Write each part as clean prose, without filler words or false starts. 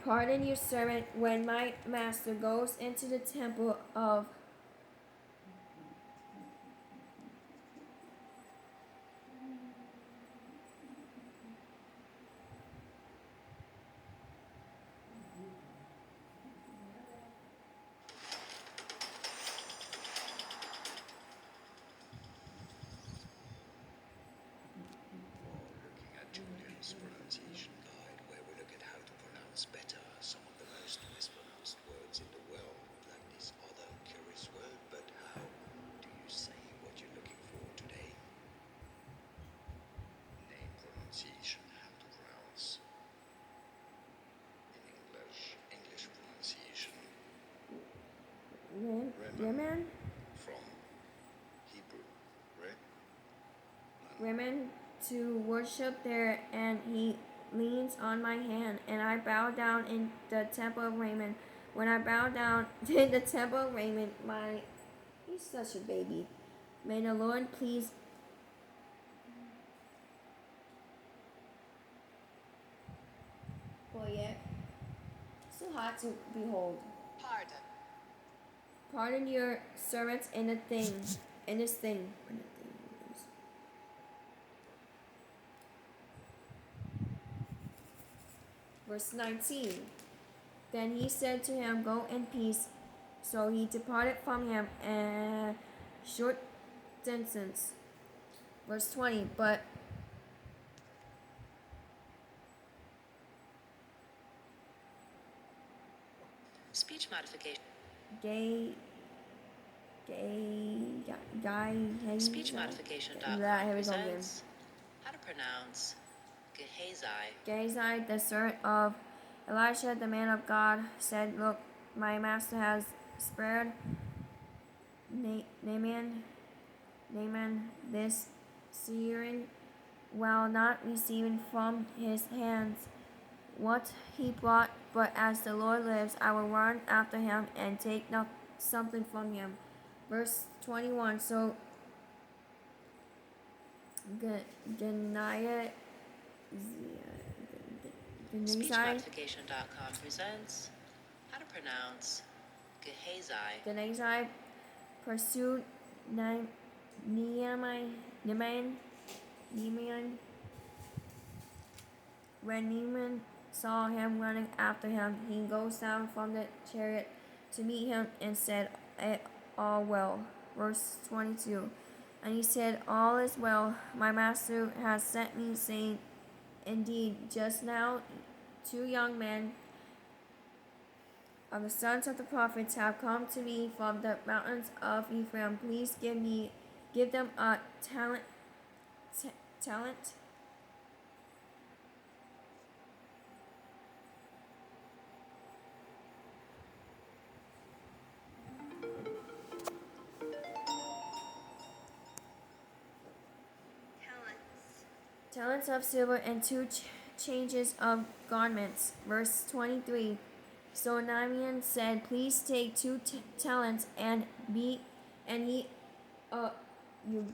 Pardon your servant when my master goes into the temple of Looking at Julian's pronunciation guide, where we look at how to pronounce better some of the most mispronounced words in the world, like this other curious word. But how do you say what you're looking for today? Name pronunciation, how to pronounce in English pronunciation. Remen, From Hebrew, right? Remen to worship there, and he leans on my hand, and I bow down in the temple of Raymond. When I bow down in the temple of Raymond, he's such a baby. May the Lord please. Well, yeah, so hard to behold. Pardon your servants in this thing. Verse 19. Then he said to him, Go in peace. So he departed from him a short distance. Verse 20. But Speech modification. gay, guy, Speech modification.com presents how to pronounce Gehazi. Gehazi, the servant of Elisha, the man of God, said, Look, my master has spared Naaman this Syrian while not receiving from his hands what he brought, but as the Lord lives, I will run after him and take something from him. Verse 21. So Genaiah, Speechmodification.com presents how to pronounce Gehazi. pursued Naaman. When Naaman saw him running after him, he goes down from the chariot to meet him and said, All well. Verse 22. And he said, All is well. My master has sent me, saying, Indeed, just now 2 young men of the sons of the prophets have come to me from the mountains of Ephraim. Please give them a talent. Talents of silver and 2 changes of garments. Verse 23. So Naaman said, Please take 2 talents and he you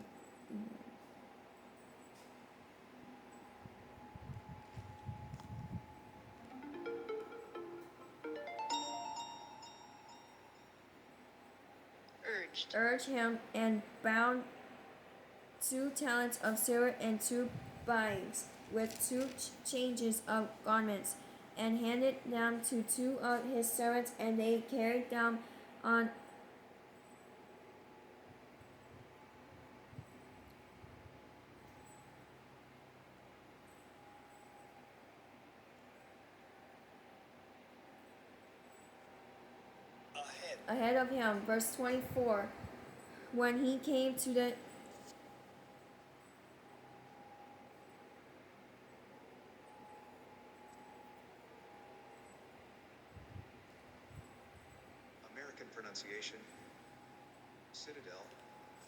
urged him and bound 2 talents of silver and 2 bags with 2 changes of garments, and handed them to 2 of his servants, and they carried them on ahead of him. Verse 24. When he came to the American pronunciation. Citadel.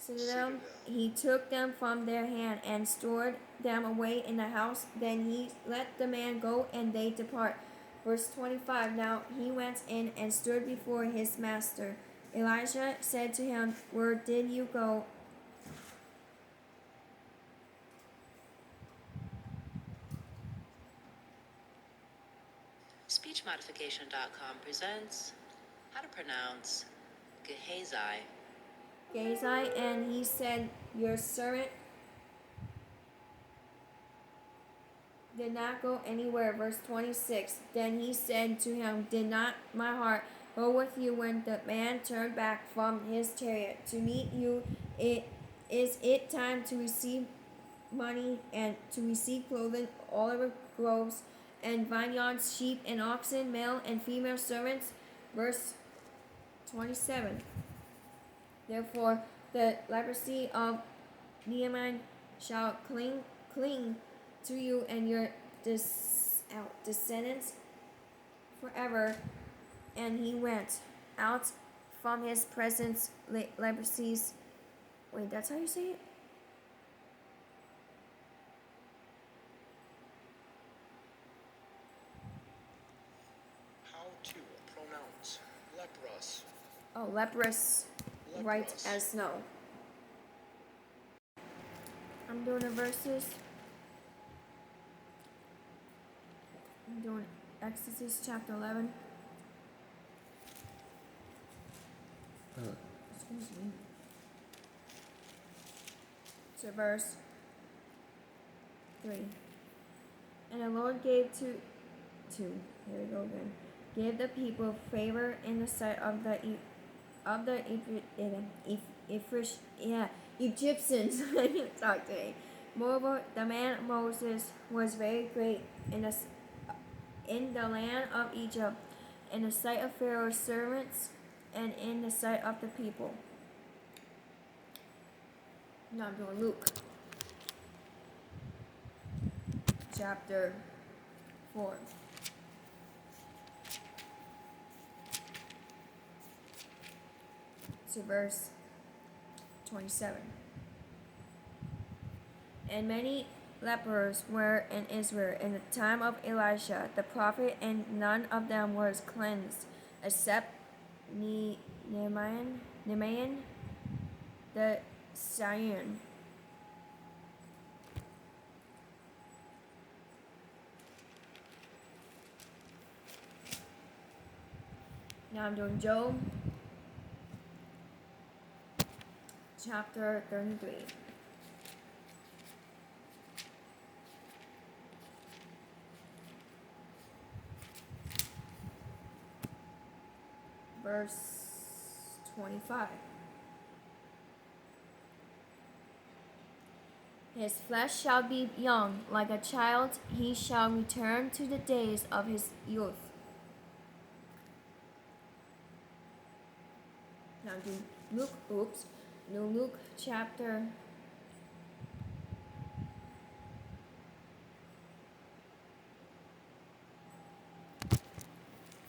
citadel, he took them from their hand and stored them away in the house. Then he let the man go, and they depart. Verse 25. Now he went in and stood before his master. Elijah said to him, Where did you go? SpeechModification.com presents how to pronounce Gehazi. Gehazi, and he said, your servant did not go anywhere. Verse 26. Then he said to him, did not my heart go with you when the man turned back from his chariot to meet you? Is it time to receive money and to receive clothing, olive groves and vineyards, sheep and oxen, male and female servants? Verse 27. Therefore the leprosy of Naaman shall cling to you and your descendants forever. And he went out from his presence, leprosies. Wait, that's how you say it? How to pronounce leprous. Oh, leprous, white Leprous. as snow. I'm doing the verses. I'm doing Exodus chapter 11. Excuse me. To verse 3. And the Lord gave to here we go again. Gave the people favor in the sight of the Egyptians. I can't talk today. Moreover, the man Moses was very great in the land of Egypt, in the sight of Pharaoh's servants, and in the sight of the people. Now I'm doing Luke chapter 4. To verse 27. And many lepers were in Israel in the time of Elisha the prophet, and none of them was cleansed, except Naaman the Syrian. Now I'm doing Job chapter 33. Verse 25. His flesh shall be young like a child, he shall return to the days of his youth. Now do Luke chapter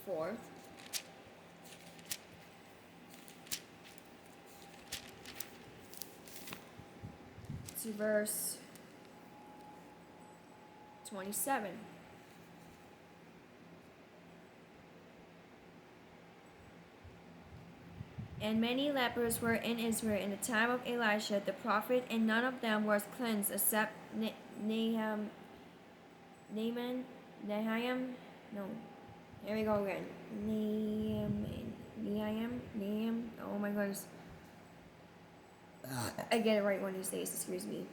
4. To verse 27. And many lepers were in Israel in the time of Elisha the prophet, and none of them was cleansed except Nahum. No, here we go again. Nahum. Oh my goodness. I get it right one of these days. Excuse me.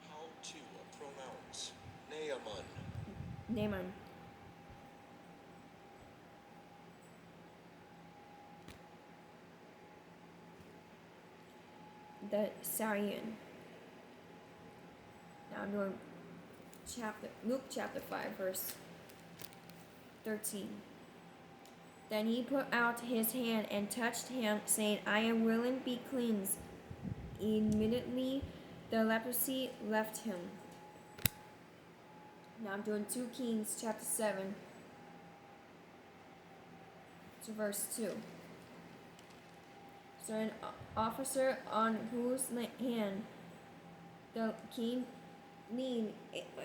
How to pronounce Naaman. Naaman. The Syrian. Now I'm doing Luke chapter 5, verse 13. Then he put out his hand and touched him, saying, I am willing, be cleansed. Immediately the leprosy left him. Now I'm doing 2 Kings chapter 7 to verse 2. So an officer on whose hand the king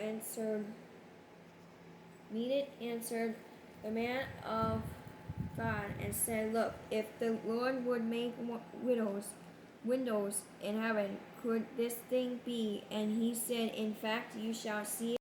answered the man of God and said, look, if the Lord would make windows in heaven, could this thing be? And he said, in fact, you shall see